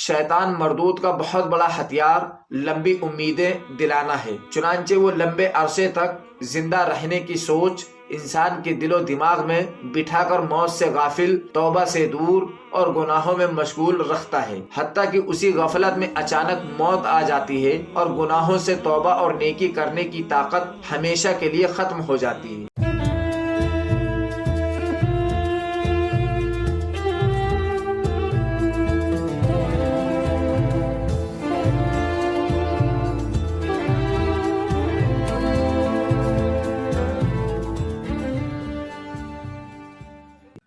شیطان مردود کا بہت بڑا ہتھیار لمبی امیدیں دلانا ہے، چنانچہ وہ لمبے عرصے تک زندہ رہنے کی سوچ انسان کے دل و دماغ میں بٹھا کر موت سے غافل، توبہ سے دور اور گناہوں میں مشغول رکھتا ہے، حتیٰ کہ اسی غفلت میں اچانک موت آ جاتی ہے اور گناہوں سے توبہ اور نیکی کرنے کی طاقت ہمیشہ کے لیے ختم ہو جاتی ہے۔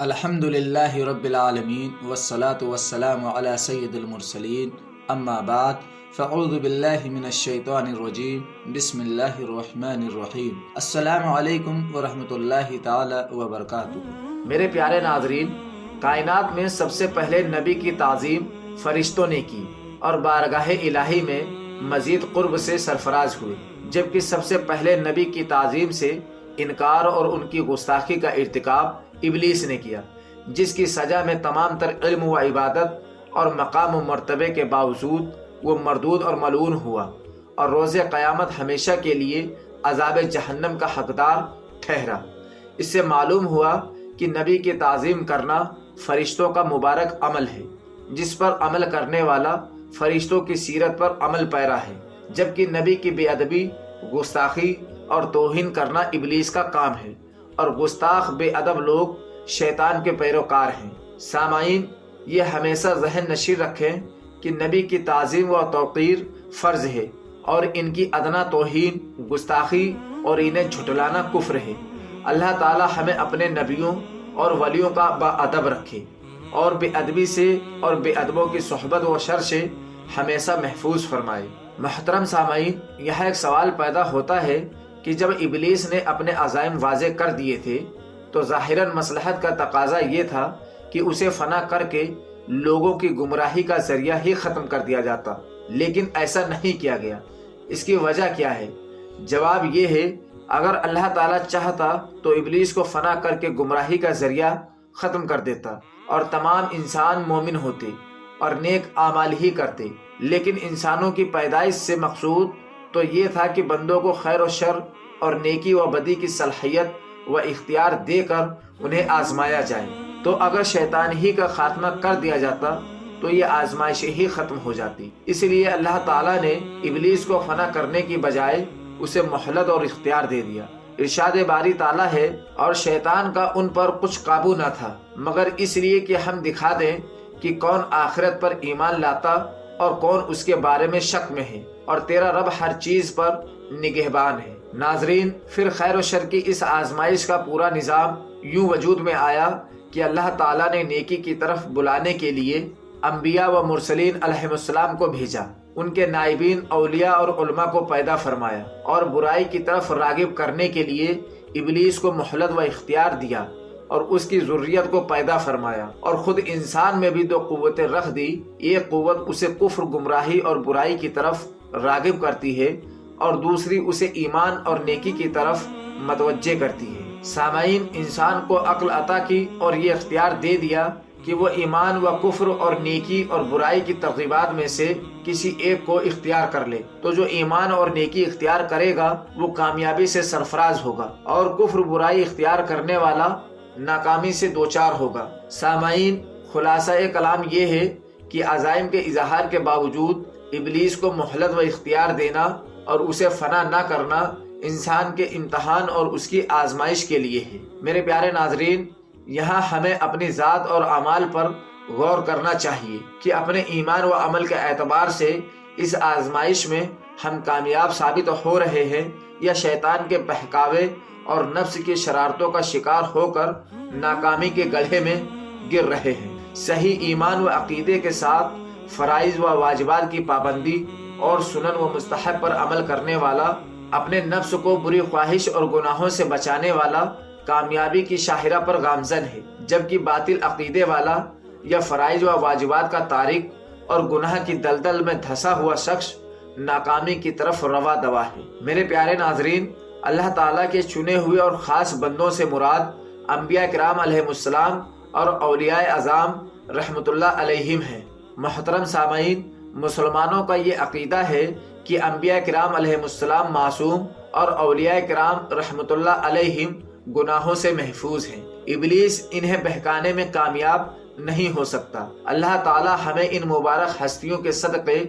الحمد للہ رب العالمین والصلاة والسلام علی سید المرسلین، اما بعد فاعوذ باللہ من الشیطان الرجیم، بسم اللہ الرحمن الرحیم۔ السلام علیکم ورحمۃ اللہ تعالی وبرکاتہ۔ میرے پیارے ناظرین، کائنات میں سب سے پہلے نبی کی تعظیم فرشتوں نے کی اور بارگاہ الہی میں مزید قرب سے سرفراز ہوئے، جبکہ سب سے پہلے نبی کی تعظیم سے انکار اور ان کی گستاخی کا ارتکاب ابلیس نے کیا، جس کی سزا میں تمام تر علم و عبادت اور مقام و مرتبے کے باوجود وہ مردود اور ملعون ہوا اور روز قیامت ہمیشہ کے لیے عذاب جہنم کا حقدار ٹھہرا۔ اس سے معلوم ہوا کہ نبی کی تعظیم کرنا فرشتوں کا مبارک عمل ہے، جس پر عمل کرنے والا فرشتوں کی سیرت پر عمل پیرا ہے، جبکہ نبی کی بے ادبی، گستاخی اور توہین کرنا ابلیس کا کام ہے، اور گستاخ بے ادب لوگ شیطان کے پیروکار ہیں۔ سامعین، یہ ہمیشہ ذہن نشین رکھیں کہ نبی کی تعظیم و توقیر فرض ہے اور ان کی ادنا توہین، گستاخی اور انہیں جھٹلانا کفر ہے۔ اللہ تعالی ہمیں اپنے نبیوں اور ولیوں کا با ادب رکھے اور بے ادبی سے اور بے ادبوں کی صحبت و شر سے ہمیشہ محفوظ فرمائے۔ محترم سامعین، یہاں ایک سوال پیدا ہوتا ہے کہ جب ابلیس نے اپنے عزائم واضح کر دیے تھے تو ظاہراً مصلحت کا تقاضا یہ تھا کہ اسے فنا کر کے لوگوں کی گمراہی کا ذریعہ ہی ختم کر دیا جاتا، لیکن ایسا نہیں کیا گیا۔ اس کی وجہ کیا ہے؟ جواب یہ ہے، اگر اللہ تعالیٰ چاہتا تو ابلیس کو فنا کر کے گمراہی کا ذریعہ ختم کر دیتا اور تمام انسان مومن ہوتے اور نیک اعمال ہی کرتے، لیکن انسانوں کی پیدائش سے مقصود تو یہ تھا کہ بندوں کو خیر و شر اور نیکی و بدی کی صلاحیت و اختیار دے کر انہیں آزمایا جائے۔ تو اگر شیطان ہی کا خاتمہ کر دیا جاتا تو یہ آزمائش ہی ختم ہو جاتی۔ اس لیے اللہ تعالیٰ نے ابلیس کو فنا کرنے کی بجائے اسے مہلت اور اختیار دے دیا۔ ارشاد باری تعالیٰ ہے، اور شیطان کا ان پر کچھ قابو نہ تھا مگر اس لیے کہ ہم دکھا دیں کہ کون آخرت پر ایمان لاتا اور کون اس کے بارے میں شک میں ہے، اور تیرا رب ہر چیز پر نگہبان ہے۔ ناظرین، پھر خیر و شر کی اس آزمائش کا پورا نظام یوں وجود میں آیا کہ اللہ تعالیٰ نے نیکی کی طرف بلانے کے لیے انبیاء و مرسلین علیہ السلام کو بھیجا، ان کے نائبین اولیاء اور علماء کو پیدا فرمایا، اور برائی کی طرف راغب کرنے کے لیے ابلیس کو مہلت و اختیار دیا اور اس کی ذریت کو پیدا فرمایا، اور خود انسان میں بھی دو قوتیں رکھ دی۔ ایک قوت اسے کفر، گمراہی اور برائی کی طرف راغب کرتی ہے اور دوسری اسے ایمان اور نیکی کی طرف متوجہ کرتی ہے۔ سامعین، انسان کو عقل عطا کی اور یہ اختیار دے دیا کہ وہ ایمان و کفر اور نیکی اور برائی کی ترغیبات میں سے کسی ایک کو اختیار کر لے، تو جو ایمان اور نیکی اختیار کرے گا وہ کامیابی سے سرفراز ہوگا، اور کفر، برائی اختیار کرنے والا ناکامی سے دوچار ہوگا۔ سامعین، خلاصہ کلام یہ ہے کہ عزائم کے اظہار کے باوجود ابلیس کو مہلت و اختیار دینا اور اسے فنا نہ کرنا انسان کے امتحان اور اس کی آزمائش کے لیے ہے۔ میرے پیارے ناظرین، یہاں ہمیں اپنی ذات اور اعمال پر غور کرنا چاہیے کہ اپنے ایمان و عمل کے اعتبار سے اس آزمائش میں ہم کامیاب ثابت ہو رہے ہیں یا شیطان کے بہکاوے اور نفس کی شرارتوں کا شکار ہو کر ناکامی کے گڑھے میں گر رہے ہیں۔ صحیح ایمان و عقیدے کے ساتھ فرائض و واجبات کی پابندی اور سنن و مستحب پر عمل کرنے والا، اپنے نفس کو بری خواہش اور گناہوں سے بچانے والا کامیابی کی شاہراہ پر گامزن ہے، جبکہ باطل عقیدے والا یا فرائض و واجبات کا تارک اور گناہ کی دلدل میں دھسا ہوا شخص ناکامی کی طرف روا دوا ہے۔ میرے پیارے ناظرین، اللہ تعالیٰ کے چنے ہوئے اور خاص بندوں سے مراد انبیاء کرام علیہ السلام اور اولیاء اعظام رحمت اللہ علیہم ہیں۔ محترم سامعین، مسلمانوں کا یہ عقیدہ ہے کہ انبیاء کرام علیہم السلام معصوم اور اولیاء کرام رحمۃ اللہ علیہم گناہوں سے محفوظ ہیں۔ ابلیس انہیں بہکانے میں کامیاب نہیں ہو سکتا۔ اللہ تعالی ہمیں ان مبارک ہستیوں کے صدقے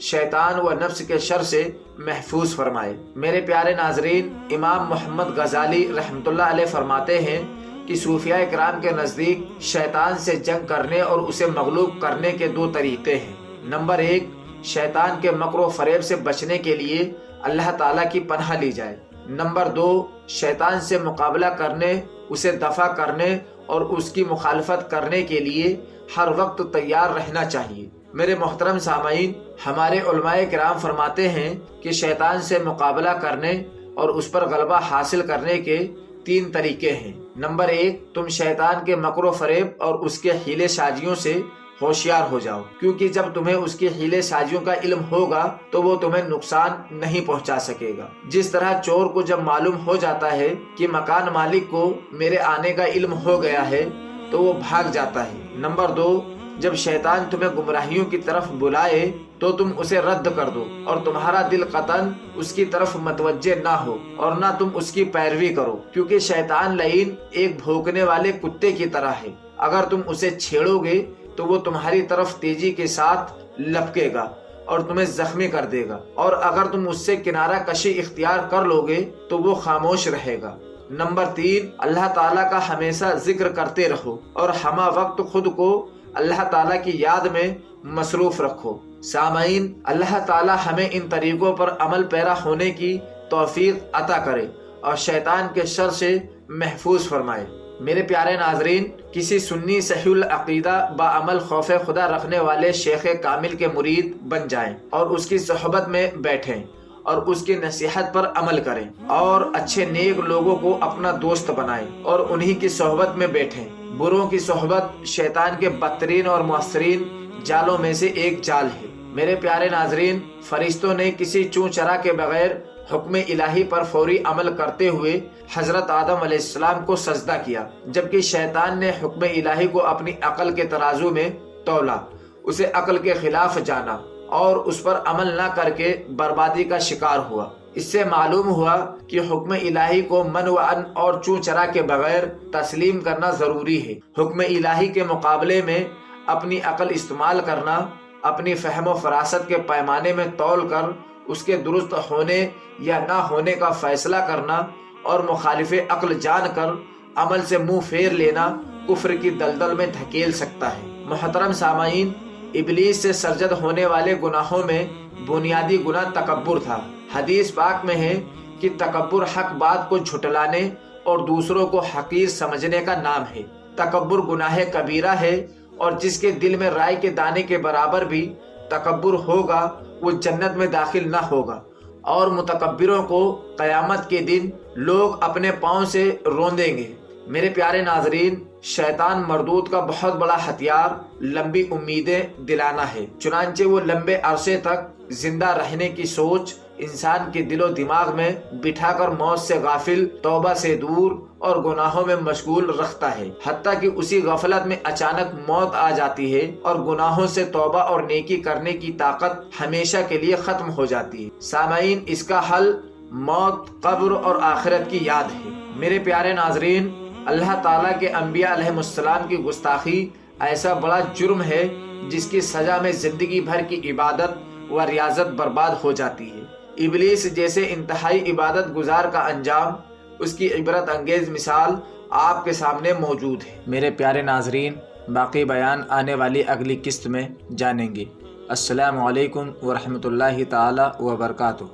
شیطان و نفس کے شر سے محفوظ فرمائے۔ میرے پیارے ناظرین، امام محمد غزالی رحمۃ اللہ علیہ فرماتے ہیں کہ صوفیاء کرام کے نزدیک شیطان سے جنگ کرنے اور اسے مغلوب کرنے کے دو طریقے ہیں۔ نمبر 1، شیطان کے مکر و فریب سے بچنے کے لیے اللہ تعالیٰ کی پناہ لی جائے۔ نمبر 2، شیطان سے مقابلہ کرنے، اسے دفع کرنے اور اس کی مخالفت کرنے کے لیے ہر وقت تیار رہنا چاہیے۔ میرے محترم سامعین، ہمارے علماء کرام فرماتے ہیں کہ شیطان سے مقابلہ کرنے اور اس پر غلبہ حاصل کرنے کے 3 طریقے ہیں۔ نمبر 1، تم شیطان کے مکر و فریب اور اس کے حیلے سازیوں سے ہوشیار ہو جاؤ، کیونکہ جب تمہیں اس کی حیلے سازیوں کا علم ہوگا تو وہ تمہیں نقصان نہیں پہنچا سکے گا۔ جس طرح چور کو جب معلوم ہو جاتا ہے کہ مکان مالک کو میرے آنے کا علم ہو گیا ہے تو وہ بھاگ جاتا ہے۔ نمبر 2، جب شیطان تمہیں گمراہیوں کی طرف بلائے تو تم اسے رد کر دو اور تمہارا دل قطعاً اس کی طرف متوجہ نہ ہو اور نہ تم اس کی پیروی کرو، کیونکہ شیطان لعین ایک بھونکنے والے کتے کی طرح ہے۔ اگر تم اسے چھیڑو گے تو وہ تمہاری طرف تیزی کے ساتھ لپکے گا اور تمہیں زخمی کر دے گا، اور اگر تم اس سے کنارہ کشی اختیار کر لو گے تو وہ خاموش رہے گا۔ نمبر 3، اللہ تعالیٰ کا ہمیشہ ذکر کرتے رہو اور ہمہ وقت خود کو اللہ تعالیٰ کی یاد میں مصروف رکھو۔ سامعین، اللہ تعالیٰ ہمیں ان طریقوں پر عمل پیرا ہونے کی توفیق عطا کرے اور شیطان کے شر سے محفوظ فرمائے۔ میرے پیارے ناظرین، کسی سنی صحیح العقیدہ باعمل خوف خدا رکھنے والے شیخ کامل کے مرید بن جائیں اور اس کی صحبت میں بیٹھیں اور اس کی نصیحت پر عمل کریں اور اچھے نیک لوگوں کو اپنا دوست بنائیں اور انہی کی صحبت میں بیٹھیں۔ بروں کی صحبت شیطان کے بدترین اور مؤثرین جالوں میں سے ایک جال ہے۔ میرے پیارے ناظرین، فرشتوں نے کسی چوں چرا کے بغیر حکم الہی پر فوری عمل کرتے ہوئے حضرت آدم علیہ السلام کو سجدہ کیا، جبکہ شیطان نے حکم الہی کو اپنی عقل کے ترازو میں تولا، اسے عقل کے خلاف جانا اور اس پر عمل نہ کر کے بربادی کا شکار ہوا۔ اس سے معلوم ہوا کہ حکم الہی کو من و ان اور چوں چرا کے بغیر تسلیم کرنا ضروری ہے۔ حکم الہی کے مقابلے میں اپنی عقل استعمال کرنا، اپنی فہم و فراست کے پیمانے میں تول کر اس کے درست ہونے یا نہ ہونے کا فیصلہ کرنا اور مخالف عقل جان کر عمل سے منہ پھیر لینا کفر کی دلدل میں دھکیل سکتا ہے۔ محترم سامعین، ابلیس سے سرزد ہونے والے گناہوں میں بنیادی گناہ تکبر تھا۔ حدیث پاک میں ہے کہ تکبر حق بات کو جھٹلانے اور دوسروں کو حقیر سمجھنے کا نام ہے۔ تکبر گناہ کبیرہ ہے اور جس کے دل میں رائے کے دانے کے برابر بھی تکبر ہوگا وہ جنت میں داخل نہ ہوگا، اور متکبروں کو قیامت کے دن لوگ اپنے پاؤں سے روندیں گے۔ میرے پیارے ناظرین، شیطان مردود کا بہت بڑا ہتھیار لمبی امیدیں دلانا ہے، چنانچہ وہ لمبے عرصے تک زندہ رہنے کی سوچ انسان کے دل و دماغ میں بٹھا کر موت سے غافل، توبہ سے دور اور گناہوں میں مشغول رکھتا ہے، حتیٰ کہ اسی غفلت میں اچانک موت آ جاتی ہے اور گناہوں سے توبہ اور نیکی کرنے کی طاقت ہمیشہ کے لیے ختم ہو جاتی ہے۔ سامعین، اس کا حل موت، قبر اور آخرت کی یاد ہے۔ میرے پیارے ناظرین، اللہ تعالیٰ کے انبیاء علیہ السلام کی گستاخی ایسا بڑا جرم ہے جس کی سزا میں زندگی بھر کی عبادت و ریاضت برباد ہو جاتی ہے۔ ابلیس جیسے انتہائی عبادت گزار کا انجام، اس کی عبرت انگیز مثال آپ کے سامنے موجود ہے۔ میرے پیارے ناظرین، باقی بیان آنے والی اگلی قسط میں جانیں گے۔ السلام علیکم ورحمۃ اللہ تعالی وبرکاتہ۔